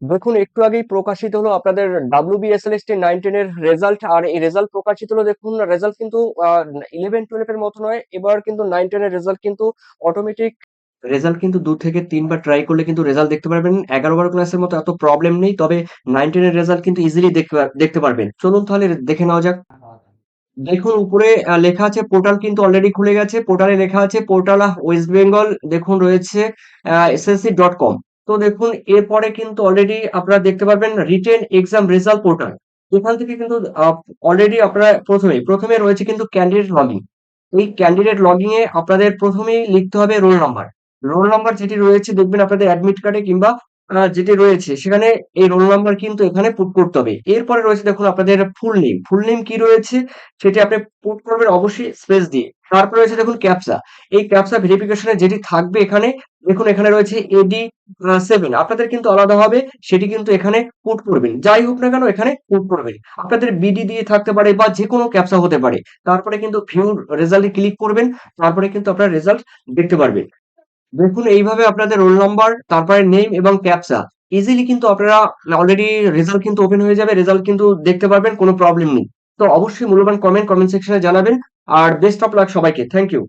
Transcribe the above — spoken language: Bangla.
দেখুন, একটু আগেই প্রকাশিত হলো আপনাদের WBSLST 9-10 এর রেজাল্ট। আর এই রেজাল্ট প্রকাশিত হলো, দেখুন রেজাল্ট কিন্তু 11-12 এর মতো নয়, এবার কিন্তু 9-10 এর রেজাল্ট কিন্তু অটোমেটিক রেজাল্ট, কিন্তু 2 থেকে 3 বার ট্রাই করলে কিন্তু রেজাল্ট দেখতে পারবেন। 11-12 ক্লাসের মতো এত প্রবলেম নেই, তবে 9-10 এর রেজাল্ট কিন্তু ইজিলি দেখতে পারবেন। চলুন তাহলে দেখে নেওয়া যাক। দেখুন উপরে লেখা আছে পোর্টাল, কিন্তু অলরেডি খুলে গেছে। পোর্টালে লেখা আছে পোর্টাল ওয়েস্ট বেঙ্গল, দেখুন রয়েছে SSC.com। তো দেখুন এরপরে কিন্তু অলরেডি আপনারা দেখতে পারবেন রিটেন এক্সাম রেজাল্ট পোর্টাল। এখান থেকে কিন্তু অলরেডি আপনারা প্রথমে রয়েছে কিন্তু ক্যান্ডিডেট লগইন। এই ক্যান্ডিডেট লগইন এ আপনাদের প্রথমেই লিখতে হবে রোল নাম্বার। রোল নাম্বার যেটি রয়েছে দেখবেন আপনাদের অ্যাডমিট কার্ডে কিংবা যেটি রয়েছে সেখানে এই রোল নাম্বার কিন্তু এখানে পুট করতে হবে। এরপরে রয়েছে দেখুন আপনাদের ফুল নেম। ফুল নেম কি রয়েছে সেটি আপনি পুট করবেন অবশ্যই স্পেস দিয়ে। তারপরে রয়েছে দেখুন ক্যাপচা। এই ক্যাপচা ভেরিফিকেশনে যেটি থাকবে এখানে, দেখুন এখানে রয়েছে AD7, আপনাদের কিন্তু আলাদা হবে, সেটি কিন্তু এখানে পুট করবেন। যাই হোক না কেন এখানে পুট করবেন। আপনাদের BD দিয়ে থাকতে পারে বা যেকোনো ক্যাপচা হতে পারে। তারপরে কিন্তু ভিউ রেজাল্টে ক্লিক করবেন। তারপরে কিন্তু আপনারা রেজাল্ট দেখতে পারবেন। দেখুন এইভাবে আপনাদের রোল নাম্বার, তারপরে নেম এবং ক্যাপচা ইজিলি কিন্তু আপনারা অলরেডি রেজাল্ট কিন্তু ওপেন হয়ে যাবে। রেজাল্ট কিন্তু দেখতে পারবেন, কোনো প্রবলেম নেই। তো অবশ্যই মূল্যবান কমেন্ট সেকশনে জানাবেন। আর বেস্ট অফ লাক সবাইকে। Thank you.